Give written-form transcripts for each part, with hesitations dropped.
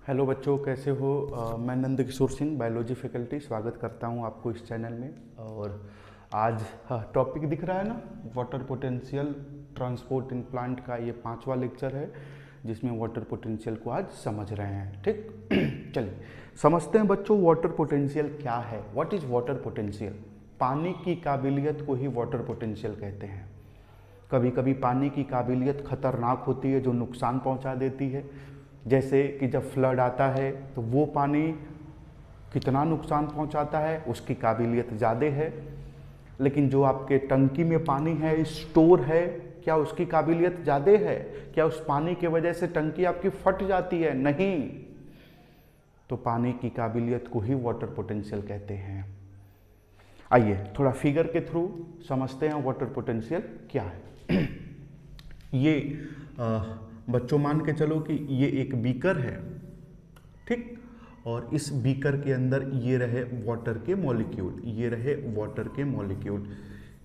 Hello बच्चों, कैसे हो? मैं नंद किशोर सिंह, बायोलॉजी फैकल्टी, स्वागत करता हूं आपको इस चैनल में। और आज टॉपिक दिख रहा है ना, water potential transport in plant का ये 5वां लेक्चर है, जिसमें वाटर पोटेंशियल को आज समझ रहे हैं। ठीक चलिए समझते हैं बच्चों, वाटर पोटेंशियल क्या है। What is water potential? पानी की काबिलियत को ही वाटर पोटेंशियल कहते हैं। कभी कभी पानी की काबिलियत खतरनाक होती है, जो नुकसान पहुंचा देती है। जैसे कि जब फ्लड आता है तो वो पानी कितना नुकसान पहुंचाता है, उसकी काबिलियत ज़्यादा है। लेकिन जो आपके टंकी में पानी है, स्टोर है, क्या उसकी काबिलियत ज़्यादा है? क्या उस पानी की वजह से टंकी आपकी फट जाती है? नहीं। तो पानी की काबिलियत को ही वाटर पोटेंशियल कहते हैं। आइए थोड़ा फिगर के थ्रू समझते हैं वाटर पोटेंशियल क्या है। ये बच्चों मान के चलो कि ये एक बीकर है, ठीक। और इस बीकर के अंदर ये रहे वाटर के मॉलिक्यूल, ये रहे वाटर के मॉलिक्यूल।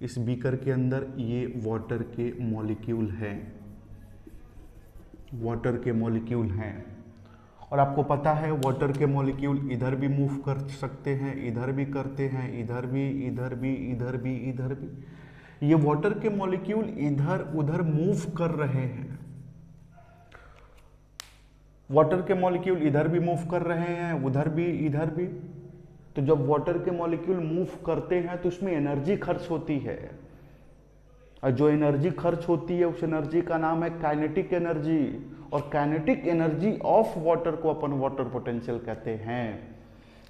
इस बीकर के अंदर ये वाटर के मॉलिक्यूल हैं, वाटर के मॉलिक्यूल हैं। और आपको पता है वाटर के मॉलिक्यूल इधर भी मूव कर सकते हैं, इधर भी करते हैं, इधर भी, इधर भी, इधर भी, इधर भी। ये वाटर के मॉलिक्यूल इधर उधर मूव कर रहे हैं। वाटर के मॉलिक्यूल इधर भी मूव कर रहे हैं, उधर भी, इधर भी। तो जब वाटर के मॉलिक्यूल मूव करते हैं तो उसमें एनर्जी खर्च होती है, और जो एनर्जी खर्च होती है उस एनर्जी का नाम है काइनेटिक एनर्जी। और काइनेटिक एनर्जी ऑफ वाटर को अपन वाटर पोटेंशियल कहते हैं।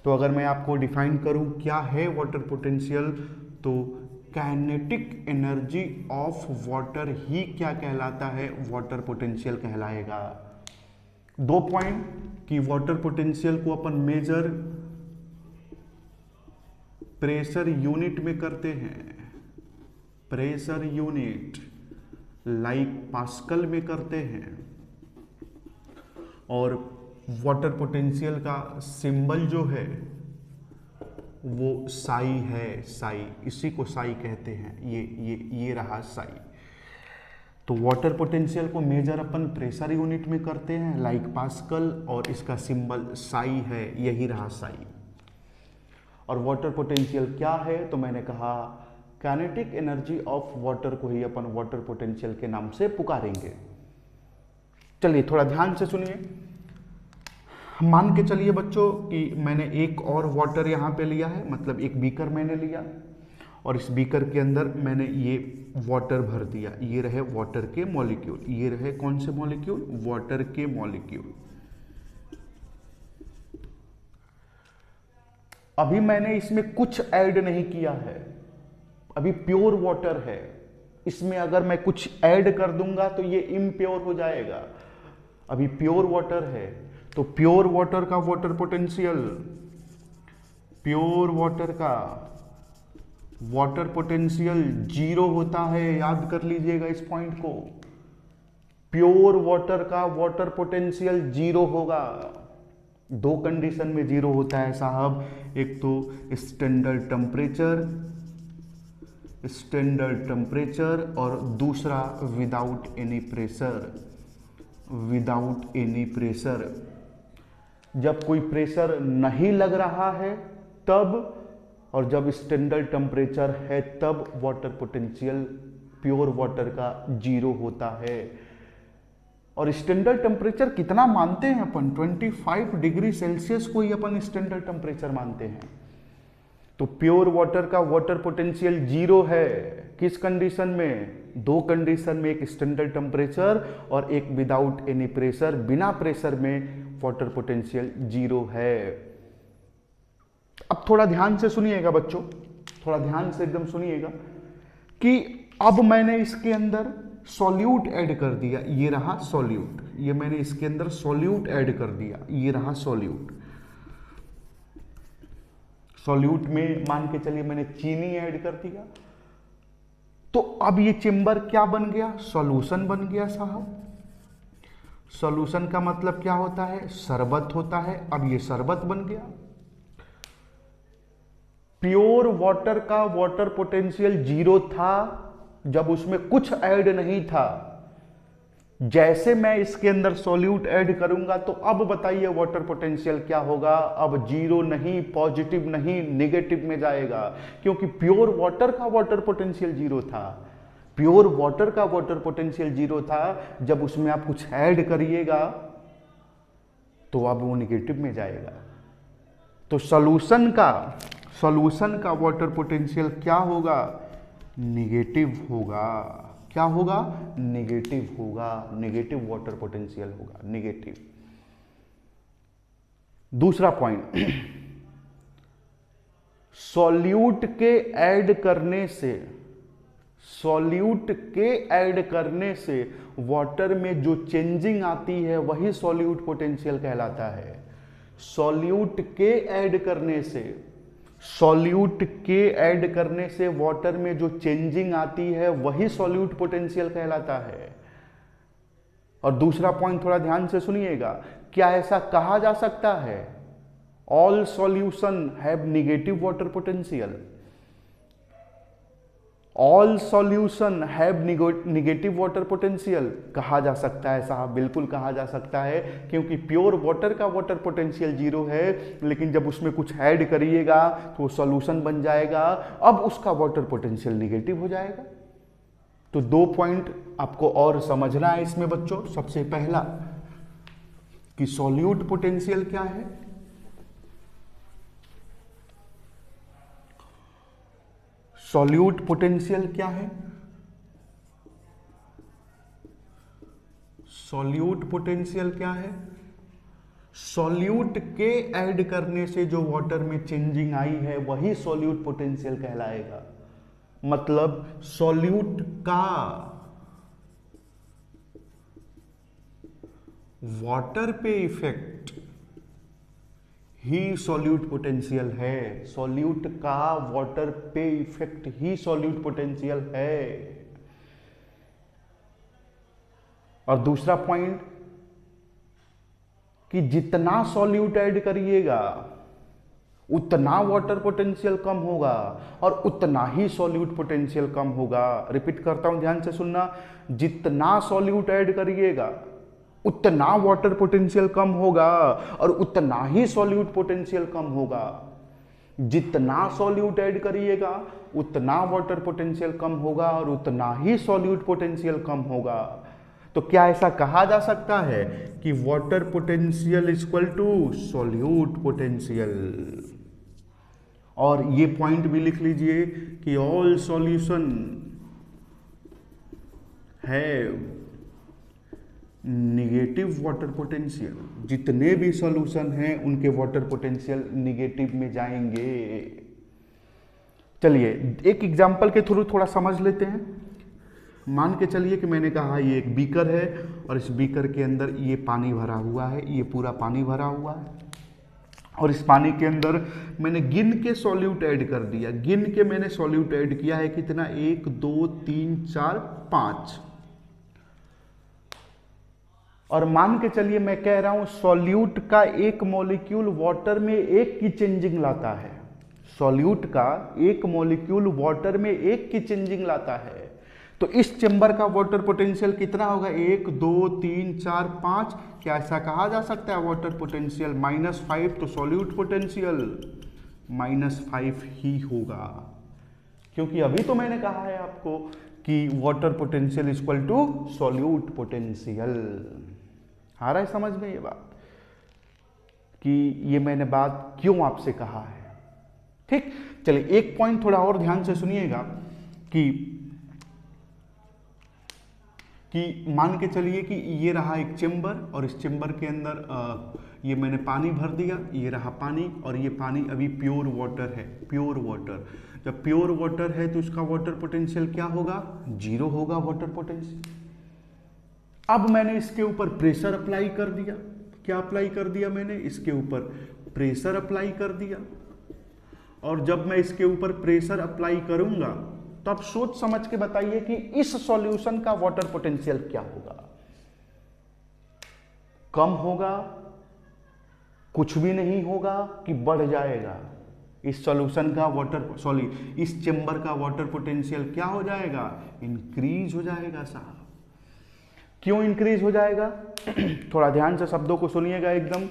तो अगर मैं आपको डिफाइन करूं क्या है वाटर पोटेंशियल, तो काइनेटिक एनर्जी ऑफ वाटर ही क्या कहलाता है? वाटर पोटेंशियल कहलाएगा। 2 पॉइंट कि वाटर पोटेंशियल को अपन मेजर प्रेशर यूनिट में करते हैं, प्रेशर यूनिट लाइक पास्कल में करते हैं। और वाटर पोटेंशियल का सिंबल जो है वो साई है, साई, इसी को साई कहते हैं। ये रहा साई। तो वाटर पोटेंशियल को मेजर अपन प्रेशर यूनिट में करते हैं लाइक पास्कल, और इसका सिंबल साई है, यही रहा साई। और वाटर पोटेंशियल क्या है? तो मैंने कहा काइनेटिक एनर्जी ऑफ वाटर को ही अपन वाटर पोटेंशियल के नाम से पुकारेंगे। चलिए थोड़ा ध्यान से सुनिए। मान के चलिए बच्चों कि मैंने एक और वाटर यहाँ पे लिया है, मतलब एक बीकर मैंने लिया, और इस बीकर के अंदर मैंने ये वाटर भर दिया। ये रहे वाटर के मॉलिक्यूल, ये रहे कौन से मॉलिक्यूल? वाटर के मॉलिक्यूल। अभी मैंने इसमें कुछ ऐड नहीं किया है, अभी प्योर वाटर है। इसमें अगर मैं कुछ ऐड कर दूंगा तो ये इम्प्योर हो जाएगा। अभी प्योर वाटर है, तो प्योर वाटर का वाटर पोटेंशियल, प्योर वाटर का वाटर पोटेंशियल 0 होता है। याद कर लीजिएगा इस पॉइंट को। प्योर वाटर का वाटर पोटेंशियल 0 होगा। 2 कंडीशन में 0 होता है साहब। एक तो स्टैंडर्ड टेम्परेचर, स्टैंडर्ड टेम्परेचर, और दूसरा without any pressure, without any pressure. जब कोई प्रेशर नहीं लग रहा है तब, और जब स्टैंडर्ड टेम्परेचर है तब वाटर पोटेंशियल प्योर वाटर का 0 होता है। और स्टैंडर्ड टेम्परेचर कितना मानते हैं अपन? 25 डिग्री सेल्सियस को ही अपन स्टैंडर्ड टेम्परेचर मानते हैं। तो प्योर वाटर का वाटर पोटेंशियल 0 है। किस कंडीशन में? 2 कंडीशन में, एक स्टैंडर्ड टेम्परेचर और एक विदाउट एनी प्रेशर। बिना प्रेशर में वाटर पोटेंशियल 0 है। अब थोड़ा ध्यान से सुनिएगा बच्चों, थोड़ा ध्यान से एकदम सुनिएगा कि अब मैंने इसके अंदर सॉल्यूट ऐड कर दिया। ये रहा सॉल्यूट, ये मैंने इसके अंदर सॉल्यूट ऐड कर दिया, ये रहा सॉल्यूट। सॉल्यूट में मान के चलिए मैंने चीनी ऐड कर दिया, तो अब ये चेंबर क्या बन गया? सॉल्यूशन बन गया साहब। सॉल्यूशन का मतलब क्या होता है? शरबत होता है। अब ये शरबत बन गया। प्योर वाटर का वाटर पोटेंशियल 0 था जब उसमें कुछ ऐड नहीं था। जैसे मैं इसके अंदर सॉल्यूट ऐड करूंगा तो अब बताइए वाटर पोटेंशियल क्या होगा। अब जीरो नहीं, पॉजिटिव नहीं, नेगेटिव में जाएगा, क्योंकि प्योर वाटर का वाटर पोटेंशियल जीरो था। प्योर वाटर का वाटर पोटेंशियल जीरो था। जब उसमें आप कुछ ऐड करिएगा तो अब वो नेगेटिव में जाएगा। तो सॉल्यूशन का वाटर पोटेंशियल क्या होगा? नेगेटिव होगा। क्या होगा? नेगेटिव होगा। नेगेटिव वाटर पोटेंशियल होगा, नेगेटिव। दूसरा पॉइंट, सॉल्यूट के ऐड करने से वाटर में जो चेंजिंग आती है वही सॉल्यूट पोटेंशियल कहलाता है। सॉल्यूट के ऐड करने से वाटर में जो चेंजिंग आती है वही सॉल्यूट पोटेंशियल कहलाता है। और दूसरा पॉइंट थोड़ा ध्यान से सुनिएगा, क्या ऐसा कहा जा सकता है all solution have negative water potential? All solution have negative water potential कहा जा सकता है साहब, बिल्कुल कहा जा सकता है, क्योंकि प्योर वाटर का वाटर पोटेंशियल जीरो है, लेकिन जब उसमें कुछ ऐड करिएगा तो सॉल्यूशन बन जाएगा, अब उसका वाटर पोटेंशियल नेगेटिव हो जाएगा। तो 2 पॉइंट आपको और समझना है इसमें बच्चों। सबसे पहला कि सॉल्यूट पोटेंशियल क्या है, सॉल्यूट पोटेंशियल क्या है? सॉल्यूट पोटेंशियल क्या है? सॉल्यूट के ऐड करने से जो वाटर में चेंजिंग आई है वही सॉल्यूट पोटेंशियल कहलाएगा। मतलब सॉल्यूट का वाटर पे इफेक्ट ही सॉल्यूट पोटेंशियल है। सॉल्यूट का वाटर पे इफेक्ट ही सॉल्यूट पोटेंशियल है। और दूसरा पॉइंट कि जितना सॉल्यूट ऐड करिएगा उतना वाटर पोटेंशियल कम होगा और उतना ही सॉल्यूट पोटेंशियल कम होगा। रिपीट करता हूं, ध्यान से सुनना, जितना सॉल्यूट ऐड करिएगा उतना वाटर पोटेंशियल कम होगा और उतना ही सॉल्यूट पोटेंशियल कम होगा। जितना सॉल्यूट ऐड करिएगा उतना वाटर पोटेंशियल कम होगा और उतना ही सॉल्यूट पोटेंशियल कम होगा। तो क्या ऐसा कहा जा सकता है कि water potential equal to solute potential? और ये पॉइंट भी लिख लीजिए कि all solution have negative water potential. जितने भी सॉल्यूशन हैं उनके वाटर पोटेंशियल निगेटिव में जाएंगे। चलिए एक एग्जांपल के थ्रू थोड़ा समझ लेते हैं। मान के चलिए कि मैंने कहा ये एक बीकर है और इस बीकर के अंदर ये पानी भरा हुआ है, ये पूरा पानी भरा हुआ है और इस पानी के अंदर मैंने गिन के सॉल्यूट ऐड कर दिया। गिन के मैंने सॉल्यूट ऐड किया है कितना? 1 2 3 4 5। और मान के चलिए मैं कह रहा हूं सॉल्यूट का एक मॉलिक्यूल वाटर में 1 की चेंजिंग लाता है। सॉल्यूट का एक मॉलिक्यूल वाटर में 1 की चेंजिंग लाता है। तो इस चेंबर का वाटर पोटेंशियल कितना होगा? 1 2 3 4 5। क्या ऐसा कहा जा सकता है वाटर पोटेंशियल -5? तो सॉल्यूट पोटेंशियल -5 ही होगा, क्योंकि अभी तो मैंने कहा है आपको कि water potential equal to solute potential. आ रहा है समझ में ये बात कि ये मैंने बात क्यों आपसे कहा है? ठीक, चलिए एक पॉइंट थोड़ा और ध्यान से सुनिएगा कि मान के चलिए कि ये रहा एक चेंबर और इस चेंबर के अंदर ये मैंने पानी भर दिया, ये रहा पानी और ये पानी अभी प्योर वाटर है। प्योर वाटर, जब प्योर वाटर है तो इसका वाटर पोटेंशियल क्या होगा? 0 होगा वाटर पोटेंशियल। अब मैंने इसके ऊपर प्रेशर अप्लाई कर दिया। क्या अप्लाई कर दिया मैंने? इसके ऊपर प्रेशर अप्लाई कर दिया। और जब मैं इसके ऊपर प्रेशर अप्लाई करूंगा तो आप सोच समझ के बताइए कि इस सॉल्यूशन का वाटर पोटेंशियल क्या होगा? कम होगा, कुछ भी नहीं होगा कि बढ़ जाएगा? इस सॉल्यूशन का इस चेंबर का वाटर पोटेंशियल क्या हो जाएगा? इंक्रीज हो जाएगा साहब। क्यों इंक्रीज हो जाएगा? थोड़ा ध्यान से शब्दों को सुनिएगा एकदम।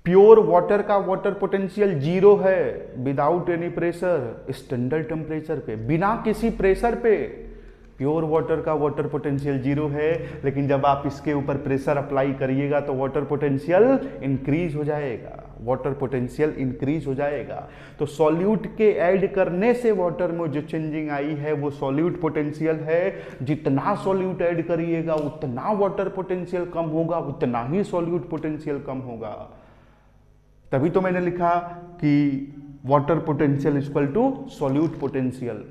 प्योर वाटर का वाटर पोटेंशियल जीरो है without any pressure, standard temperature पे, बिना किसी प्रेशर पे प्योर वाटर का वाटर पोटेंशियल जीरो है। लेकिन जब आप इसके ऊपर प्रेशर अप्लाई करिएगा तो वाटर पोटेंशियल इंक्रीज हो जाएगा, वाटर पोटेंशियल इंक्रीज हो जाएगा। तो सॉल्यूट के ऐड करने से वाटर में जो चेंजिंग आई है वो सॉल्यूट पोटेंशियल है। जितना सॉल्यूट ऐड करिएगा उतना वाटर पोटेंशियल कम होगा, उतना ही सॉल्यूट पोटेंशियल कम होगा। तभी तो मैंने लिखा कि water potential equal to solute potential.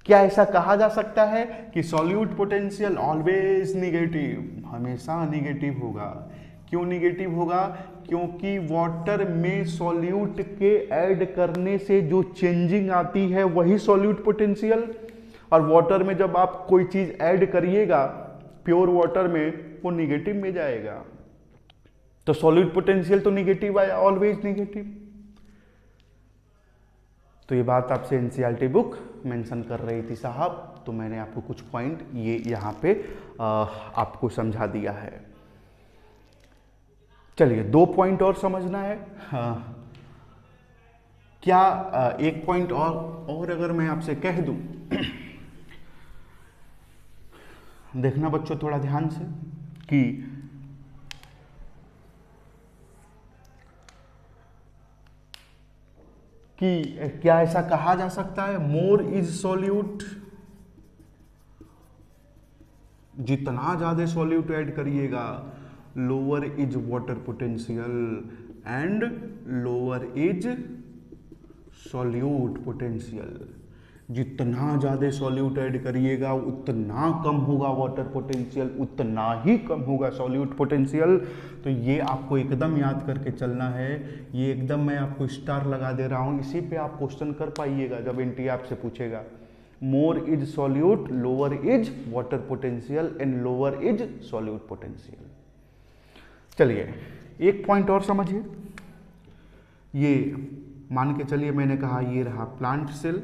क्या ऐसा कहा जा सकता है कि सॉल्यूट पोटेंशियल ऑलवेज निगेटिव, हमेशा निगेटिव होगा? क्यों निगेटिव होगा? क्योंकि वाटर में सॉल्यूट के ऐड करने से जो चेंजिंग आती है वही सॉल्यूट पोटेंशियल, और वाटर में जब आप कोई चीज ऐड करिएगा प्योर वाटर में वो निगेटिव में जाएगा। तो सॉल्यूट पोटेंशियल तो निगेटिव आया, ऑलवेज निगेटिव। तो ये बात आपसे एनसीईआरटी बुक मेंशन कर रही थी साहब, तो मैंने आपको कुछ पॉइंट ये यहाँ पे आपको समझा दिया है। चलिए 2 पॉइंट और समझना है। क्या एक पॉइंट और अगर मैं आपसे कह दूं, देखना बच्चों थोड़ा ध्यान से, कि क्या ऐसा कहा जा सकता है मोर इज सॉल्यूट, जितना ज्यादा सॉल्यूट ऐड करिएगा lower is water potential and lower is solute potential. जितना ज्यादा सॉल्यूट ऐड करिएगा उतना कम होगा वाटर पोटेंशियल, उतना ही कम होगा सॉल्यूट पोटेंशियल। तो ये आपको एकदम याद करके चलना है, ये एकदम मैं आपको स्टार लगा दे रहा हूँ, इसी पे आप क्वेश्चन कर पाइएगा जब एनटीए आपसे पूछेगा। More is solute, lower is water potential and lower is solute potential. चलिए एक पॉइंट और समझिए। ये मान के चलिए मैंने कहा ये रहा प्लांट सेल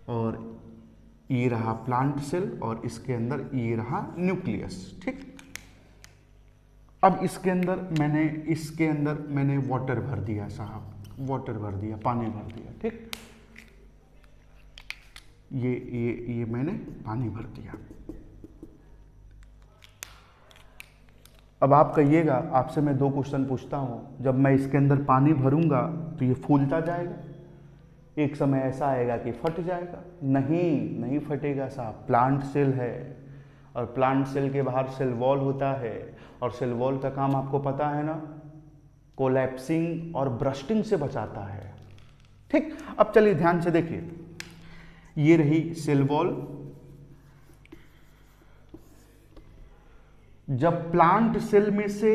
और ये रहा प्लांट सेल और इसके अंदर ये रहा न्यूक्लियस, ठीक। अब इसके अंदर मैंने वाटर भर दिया साहब, वाटर भर दिया, पानी भर दिया, ठीक। ये मैंने पानी भर दिया। अब आप कहिएगा, आपसे मैं 2 क्वेश्चन पूछता हूं, जब मैं इसके अंदर पानी भरूंगा तो ये फूलता जाएगा, एक समय ऐसा आएगा कि फट जाएगा? नहीं फटेगा साहब, प्लांट सेल है और प्लांट सेल के बाहर सेल वॉल होता है, और सेल वॉल का काम आपको पता है ना, कोलैप्सिंग और ब्रस्टिंग से बचाता है, ठीक। अब चलिए ध्यान से देखिए, ये रही सेल वॉल। जब प्लांट सेल में से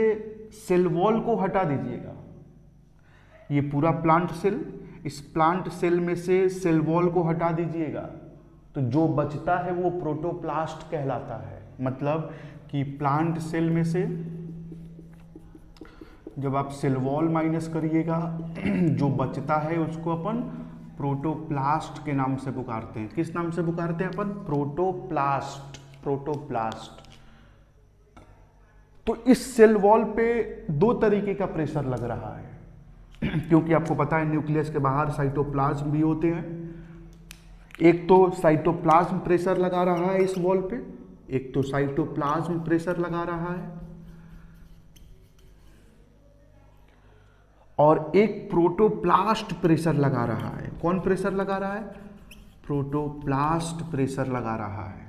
सेल वॉल को हटा दीजिएगा, ये पूरा प्लांट सेल, इस प्लांट सेल में से सेल वॉल को हटा दीजिएगा तो जो बचता है वो प्रोटोप्लास्ट कहलाता है। मतलब कि प्लांट सेल में से जब आप सेल वॉल माइनस करिएगा जो बचता है उसको अपन प्रोटोप्लास्ट के नाम से पुकारते हैं। किस नाम से पुकारते हैं अपन? Protoplast, protoplast. तो इस सेल वॉल पे 2 तरीके का प्रेशर लग रहा है क्योंकि आपको पता है न्यूक्लियस के बाहर साइटोप्लाज्म भी होते हैं। एक तो साइटोप्लाज्म प्रेशर लगा रहा है इस वॉल पे, एक तो साइटोप्लाज्म प्रेशर लगा रहा है, और एक प्रोटोप्लास्ट प्रेशर लगा रहा है। कौन प्रेशर लगा रहा है? प्रोटोप्लास्ट प्रेशर लगा रहा है।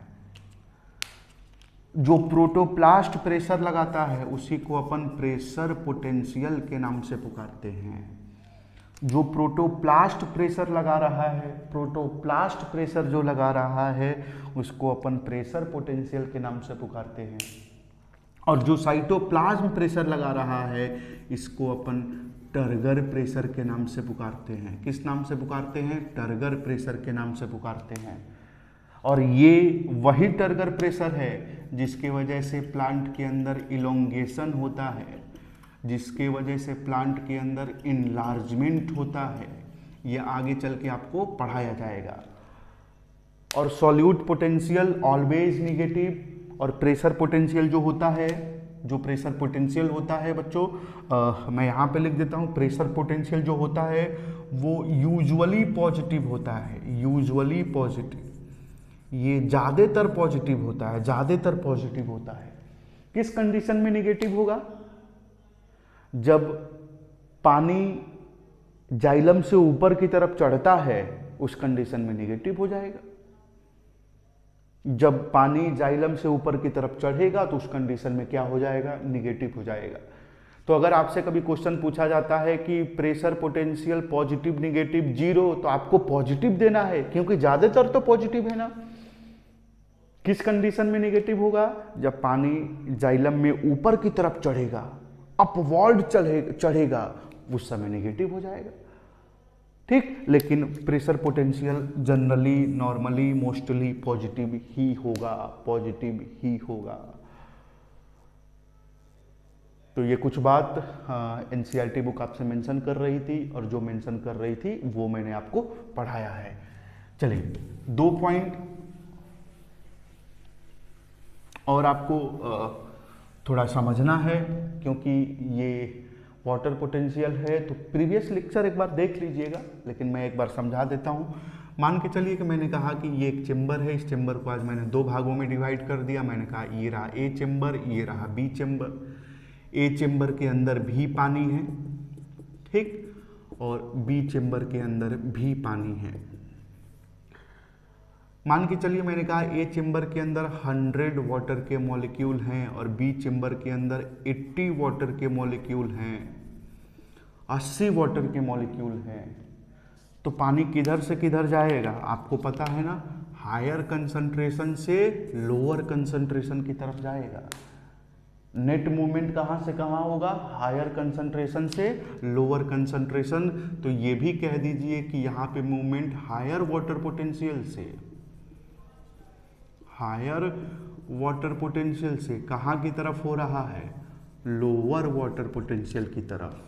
जो प्रोटोप्लास्ट प्रेशर लगाता है उसी को अपन प्रेशर पोटेंशियल के नाम से पुकारते हैं। जो प्रोटोप्लास्ट प्रेशर लगा रहा है, प्रोटोप्लास्ट प्रेशर जो लगा रहा है उसको अपन प्रेशर पोटेंशियल के नाम से पुकारते हैं। और जो साइटोप्लाज्म प्रेशर लगा रहा है इसको अपन टर्गर प्रेशर के नाम से पुकारते हैं। किस नाम से पुकारते हैं? टर्गर प्रेशर के नाम से पुकारते हैं। और ये वही टर्गर प्रेशर है जिसके वजह से प्लांट के अंदर इलोंगेशन होता है, जिसके वजह से प्लांट के अंदर इनलार्जमेंट होता है। ये आगे चल के आपको पढ़ाया जाएगा। और सॉल्यूट पोटेंशियल ऑलवेज निगेटिव, और प्रेशर पोटेंशियल जो होता है, जो प्रेशर पोटेंशियल होता है बच्चों, मैं यहाँ पे लिख देता हूँ, प्रेशर पोटेंशियल जो होता है वो यूजुअली पॉजिटिव होता है, यूजुअली पॉजिटिव, ये ज़्यादातर पॉजिटिव होता है, ज़्यादातर पॉजिटिव होता है। किस कंडीशन में नेगेटिव होगा? जब पानी जाइलम से ऊपर की तरफ चढ़ता है उस कंडीशन में नेगेटिव हो जाएगा। जब पानी जाइलम से ऊपर की तरफ चढ़ेगा तो उस कंडीशन में क्या हो जाएगा? नेगेटिव हो जाएगा। तो अगर आपसे कभी क्वेश्चन पूछा जाता है कि pressure potential positive negative zero, तो आपको पॉजिटिव देना है क्योंकि ज्यादातर तो पॉजिटिव है ना। किस कंडीशन में नेगेटिव होगा? जब पानी जाइलम में ऊपर की तरफ चढ़ेगा, अपवर्ड चढ़ेगा, उस समय नेगेटिव हो जाएगा, ठीक। लेकिन pressure potential generally, normally, mostly positive ही होगा, पॉजिटिव ही होगा। तो ये कुछ बात एनसीईआरटी बुक आपसे मेंशन कर रही थी, और जो मेंशन कर रही थी वो मैंने आपको पढ़ाया है। चलिए 2 पॉइंट और आपको थोड़ा समझना है, क्योंकि ये वाटर पोटेंशियल है, तो प्रीवियस लेक्चर एक बार देख लीजिएगा, लेकिन मैं एक बार समझा देता हूँ। मान के चलिए कि मैंने कहा कि ये एक चेंबर है, इस चेंबर को आज मैंने 2 भागों में डिवाइड कर दिया। मैंने कहा ये रहा ए चेंबर, ये रहा बी चेंबर। ए चेंबर के अंदर भी पानी है, ठीक, और बी चेंबर के अंदर भी पानी है। मान के चलिए मैंने कहा ए चेंबर के अंदर 100 वाटर के मॉलिक्यूल हैं और बी चेंबर के अंदर 80 वाटर के मॉलिक्यूल हैं, 80 वाटर के मॉलिक्यूल हैं। तो पानी किधर से किधर जाएगा? आपको पता है ना, हायर कंसंट्रेशन से लोअर कंसंट्रेशन की तरफ जाएगा। नेट मूवमेंट कहाँ से कहाँ होगा? हायर कंसंट्रेशन से लोअर कंसंट्रेशन। तो ये भी कह दीजिए कि यहाँ पे मूवमेंट हायर वाटर पोटेंशियल से, हायर वाटर पोटेंशियल से कहाँ की तरफ हो रहा है? लोअर वाटर पोटेंशियल की तरफ।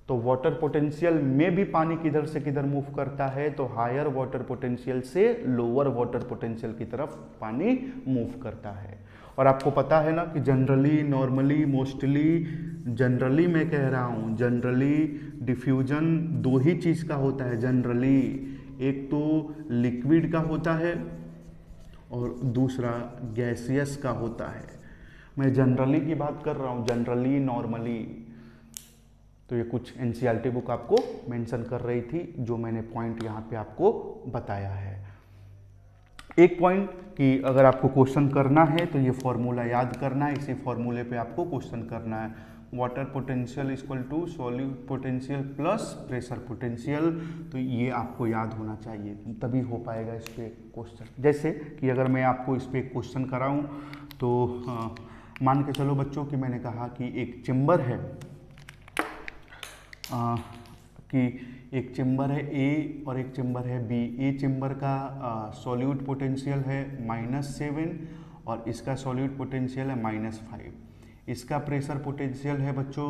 तो वाटर पोटेंशियल में भी पानी किधर से किधर मूव करता है? तो हायर वाटर पोटेंशियल से लोअर वाटर पोटेंशियल की तरफ पानी मूव करता है। और आपको पता है ना कि जनरली, नॉर्मली, मोस्टली, जनरली मैं कह रहा हूँ, जनरली डिफ्यूजन 2 ही चीज़ का होता है जनरली। एक तो लिक्विड का होता है और दूसरा गैसियस का होता है। मैं जनरली की बात कर रहा हूँ, जनरली, नॉर्मली। तो ये कुछ एनसीईआरटी बुक आपको मेंशन कर रही थी, जो मैंने पॉइंट यहाँ पे आपको बताया है। एक पॉइंट कि अगर आपको क्वेश्चन करना है तो ये फॉर्मूला याद करना है, इसी फॉर्मूले पे आपको क्वेश्चन करना है। Water potential equal to solute potential plus pressure potential. तो ये आपको याद होना चाहिए, तभी हो पाएगा इस पर क्वेश्चन। जैसे कि अगर मैं आपको इस पर क्वेश्चन कराऊं तो मान के चलो बच्चों कि मैंने कहा कि एक चेंबर है, कि एक चेंबर है ए और एक चेंबर है बी। ए चेंबर का सॉल्यूट पोटेंशियल है -7 और इसका सॉल्यूट पोटेंशियल है -5। इसका प्रेशर पोटेंशियल है बच्चों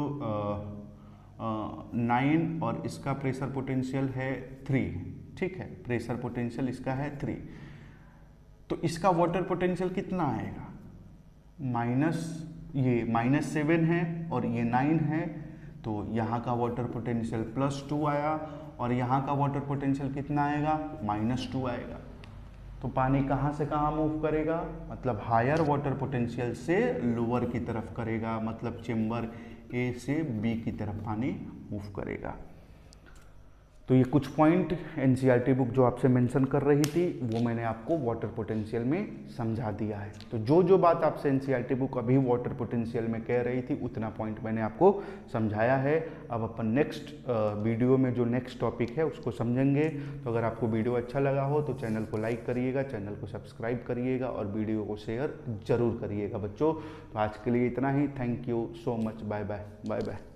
9 और इसका प्रेशर पोटेंशियल है 3, ठीक है। प्रेशर पोटेंशियल इसका है 3। तो इसका वाटर पोटेंशियल कितना आएगा? ये -7 है और ये 9 है, तो यहाँ का वाटर पोटेंशियल +2 आया और यहाँ का वाटर पोटेंशियल कितना आएगा? -2 आएगा। तो पानी कहाँ से कहाँ मूव करेगा? मतलब हायर वाटर पोटेंशियल से लोअर की तरफ करेगा, मतलब चेंबर ए से बी की तरफ पानी मूव करेगा। तो ये कुछ पॉइंट एनसीईआरटी बुक जो आपसे मेंशन कर रही थी वो मैंने आपको वाटर पोटेंशियल में समझा दिया है। तो जो जो बात आपसे एनसीईआरटी बुक अभी वाटर पोटेंशियल में कह रही थी उतना पॉइंट मैंने आपको समझाया है। अब अपन नेक्स्ट वीडियो में जो नेक्स्ट टॉपिक है उसको समझेंगे। तो अगर आपको वीडियो अच्छा लगा हो तो चैनल को लाइक करिएगा, चैनल को सब्सक्राइब करिएगा और वीडियो को शेयर जरूर करिएगा बच्चों। तो आज के लिए इतना ही। Thank you so much. Bye bye, bye bye.